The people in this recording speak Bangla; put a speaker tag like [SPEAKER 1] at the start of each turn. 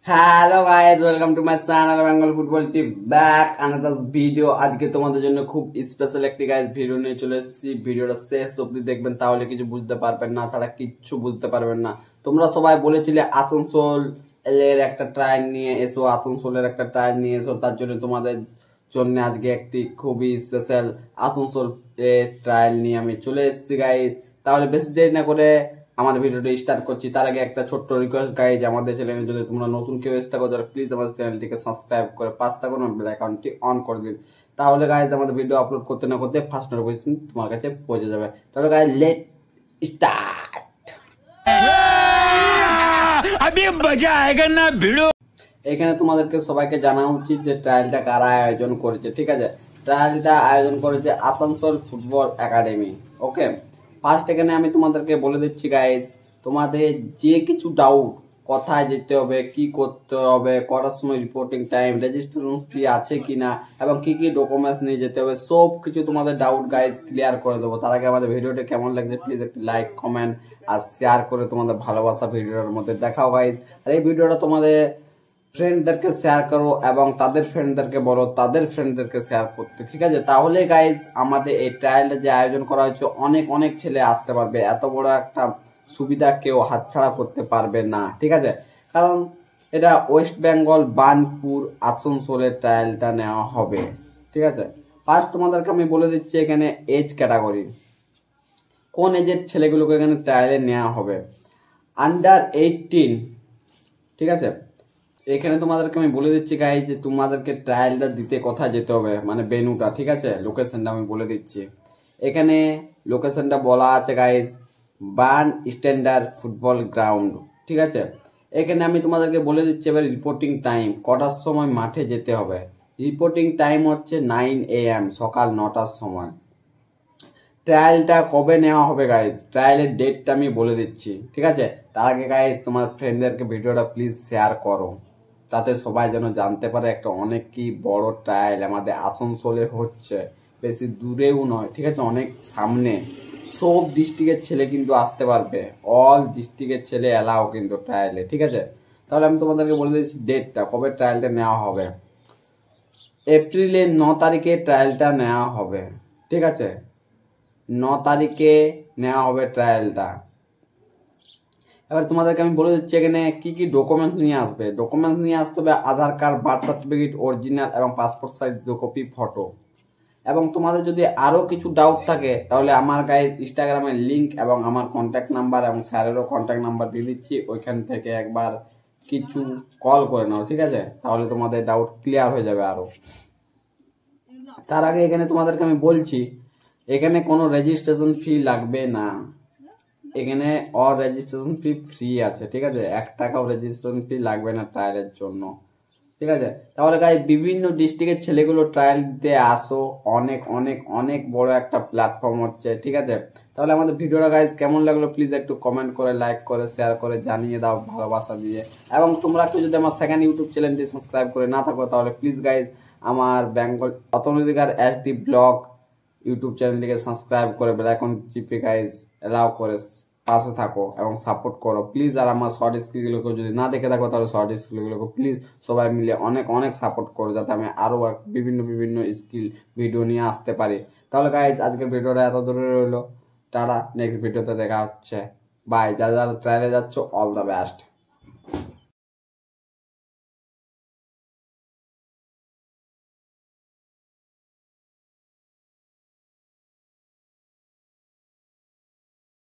[SPEAKER 1] Hello guys, welcome to my channel Bengal football tips back another video. আজকে তোমাদের জন্য খুব স্পেশাল একটি গাইস ভিডিও নিয়ে চলে এসেছি। ভিডিওটা শেষ অবধি দেখবেন, তাহলে কিছু বুঝতে পারবেন না, ছাড়া কিচ্ছু বুঝতে পারবেন না। তোমরা সবাই বলেছিলে আসানসোল এর একটা ট্রায়াল নিয়ে এসো, আসানসোলের একটা ট্রায়াল নিয়ে এসো। তার জন্য তোমাদের জন্য আজকে একটি খুবই স্পেশাল আসানসোল ট্রায়াল নিয়ে আমি চলে এসেছি গাইস। তাহলে বেশি দেরি না করে আমাদের ভিডিওটা স্টার্ট করছি। তার আগে একটা ছোট্ট রিকোয়েস্ট গাইজ, আমাদের চ্যানেলে যদি তোমরা নতুন কেউ এসে থাকো তাহলে প্লিজ আমাদের চ্যানেলটিকে সাবস্ক্রাইব করে পাঁচ থাকো বেল আইকনটি অন করে দিন। তাহলে গাইজ আমাদের ভিডিও আপলোড করতে না করতে ফার্স্ট নোটিফিকেশন তোমার কাছে পৌঁছে যাবে। তাহলে গাইজ লেট স্টার্ট। अभी मजा आएगा ना भिड़ो। এখানে তোমাদেরকে সবাইকে জানা উচিত যে ট্রায়ালটা কারা আয়োজন করেছে। ঠিক আছে, ট্রায়ালটা আয়োজন করেছে আসানসোল ফুটবল একাডেমি। ওকে, ফার্স্ট এখানে আমি তোমাদেরকে বলে দিচ্ছি গাইজ, তোমাদের যে কিছু ডাউট, কোথায় যেতে হবে, কি করতে হবে, করার সময় রিপোর্টিং টাইম, রেজিস্ট্রেশন ফি আছে কিনা এবং কি কি ডকুমেন্টস নিয়ে যেতে হবে, সব কিছু তোমাদের ডাউট গাইজ ক্লিয়ার করে দেবো। তার আগে আমাদের ভিডিওটা কেমন লাগছে প্লিজ একটি লাইক, কমেন্ট আর শেয়ার করে তোমাদের ভালোবাসা ভিডিওটার মধ্যে দেখাও গাইজ। আর এই ভিডিওটা তোমাদের ফ্রেন্ডদেরকে শেয়ার করো এবং তাদের ফ্রেন্ডদেরকে বলো তাদের ফ্রেন্ডদেরকে শেয়ার করতে। ঠিক আছে, তাহলে গাইজ আমাদের এই ট্রায়ালটা যে আয়োজন করা হয়েছে অনেক অনেক ছেলে আসতে পারবে। এত বড় একটা সুবিধা কেউ হাতছাড়া করতে পারবে না। ঠিক আছে, কারণ এটা ওয়েস্ট বেঙ্গল বার্নপুর আসানসোলের ট্রায়ালটা নেওয়া হবে। ঠিক আছে, ফার্স্ট তোমাদেরকে আমি বলে দিচ্ছি এখানে এজ ক্যাটাগরি, কোন এজের ছেলেগুলোকে এখানে ট্রায়ালে নেওয়া হবে। আন্ডার 18। ঠিক আছে, এখানে তোমাদেরকে আমি বলে দিচ্ছি গাইজ যে তোমাদেরকে ট্রায়ালটা দিতে কোথায় যেতে হবে, মানে ভেন্যুটা। ঠিক আছে, লোকেশনটা আমি বলে দিচ্ছি। এখানে লোকেশনটা বলা আছে guys, burn standard football ground. ঠিক আছে, এখানে আমি তোমাদেরকে বলে দিচ্ছি এবার রিপোর্টিং টাইম, কটার সময় মাঠে যেতে হবে। রিপোর্টিং টাইম হচ্ছে 9 AM, সকাল 9টার সময়। ট্রায়ালটা কবে নেওয়া হবে গাইজ, ট্রায়ালের ডেটটা আমি বলে দিচ্ছি। ঠিক আছে, তার আগে গাইজ তোমার ফ্রেন্ডদেরকে ভিডিওটা প্লিজ শেয়ার করো, তাতে সবাই যেন জানতে পারে একটা অনেক কি বড় ট্রায়াল আমাদের আসানসোলে হচ্ছে, বেশি দূরেও নয়। ঠিক আছে, অনেক সামনে, সব ডিস্ট্রিক্টের ছেলে কিন্তু আসতে পারবে, অল ডিস্ট্রিক্টের ছেলে এলাও কিন্তু ট্রায়ালে। ঠিক আছে, তাহলে আমি তোমাদেরকে বলে দিচ্ছি ডেটটা, কবে ট্রায়ালটা নেওয়া হবে। এপ্রিলের 9 তারিখে ট্রায়ালটা নেওয়া হবে। ঠিক আছে, 9 তারিখে নেওয়া হবে ট্রায়ালটা। এবার তোমাদেরকে আমি বলে দিচ্ছি এখানে কি কি ডকুমেন্টস নিয়ে আসবে। ডকুমেন্টস নিয়ে আসতে হবে আধার কার্ড, বার্থ সার্টিফিকেট অরিজিনাল এবং পাসপোর্ট সাইজ 2 কপি ফটো। এবং তোমাদের যদি আরো কিছু ডাউট থাকে তাহলে আমার গাইজ ইনস্টাগ্রামের লিংক এবং আমার কন্ট্যাক্ট নাম্বার এবং স্যারেরও কন্ট্যাক্ট নাম্বার দিয়ে দিচ্ছি, ওইখান থেকে একবার কিছু কল করে নাও। ঠিক আছে, তাহলে তোমাদের ডাউট ক্লিয়ার হয়ে যাবে আরো। তার আগে এখানে তোমাদেরকে আমি বলছি এখানে কোনো রেজিস্ট্রেশন ফি লাগবে না, এখানে অল রেজিস্ট্রেশন ফি ফ্রি আছে। ঠিক আছে, 1 টাকাও রেজিস্ট্রেশন ফি লাগবে না ট্রায়ালের জন্য। ঠিক আছে, তাহলে গাই বিভিন্ন ডিস্ট্রিক্টের ছেলেগুলো ট্রায়াল দিতে আসো, অনেক অনেক অনেক বড় একটা প্ল্যাটফর্ম হচ্ছে। ঠিক আছে, তাহলে আমাদের ভিডিওটা গাইজ কেমন লাগলো প্লিজ একটু কমেন্ট করে, লাইক করে, শেয়ার করে জানিয়ে দাও ভালোবাসা দিয়ে। এবং তোমরা কেউ যদি আমার সেকেন্ড ইউটিউব চ্যানেলটি সাবস্ক্রাইব করে না থাকো তাহলে প্লিজ গাইজ আমার বেঙ্গল অর্থনৈতিকার SD ব্লগ ইউটিউব চ্যানেলটিকে সাবস্ক্রাইব করে বেল আইকন চিপে গাইজ এলাও করে পাশে থাকো এবং সাপোর্ট করো প্লিজ। আর আমার শর্ট স্কিলগুলোকে যদি না দেখে থাকো তাহলে শর্ট স্কিলগুলোকে প্লিজ সবাই মিলে অনেক অনেক সাপোর্ট করো, যাতে আমি আরও বিভিন্ন বিভিন্ন স্কিল ভিডিও নিয়ে আসতে পারি। তাহলে গাইজ আজকের ভিডিওটা এত দূরে রইলো, টাটা, নেক্সট ভিডিওতে দেখা হচ্ছে, বাই। যারা যারা ট্রায়ালে যাচ্ছ অল দ্য বেস্ট।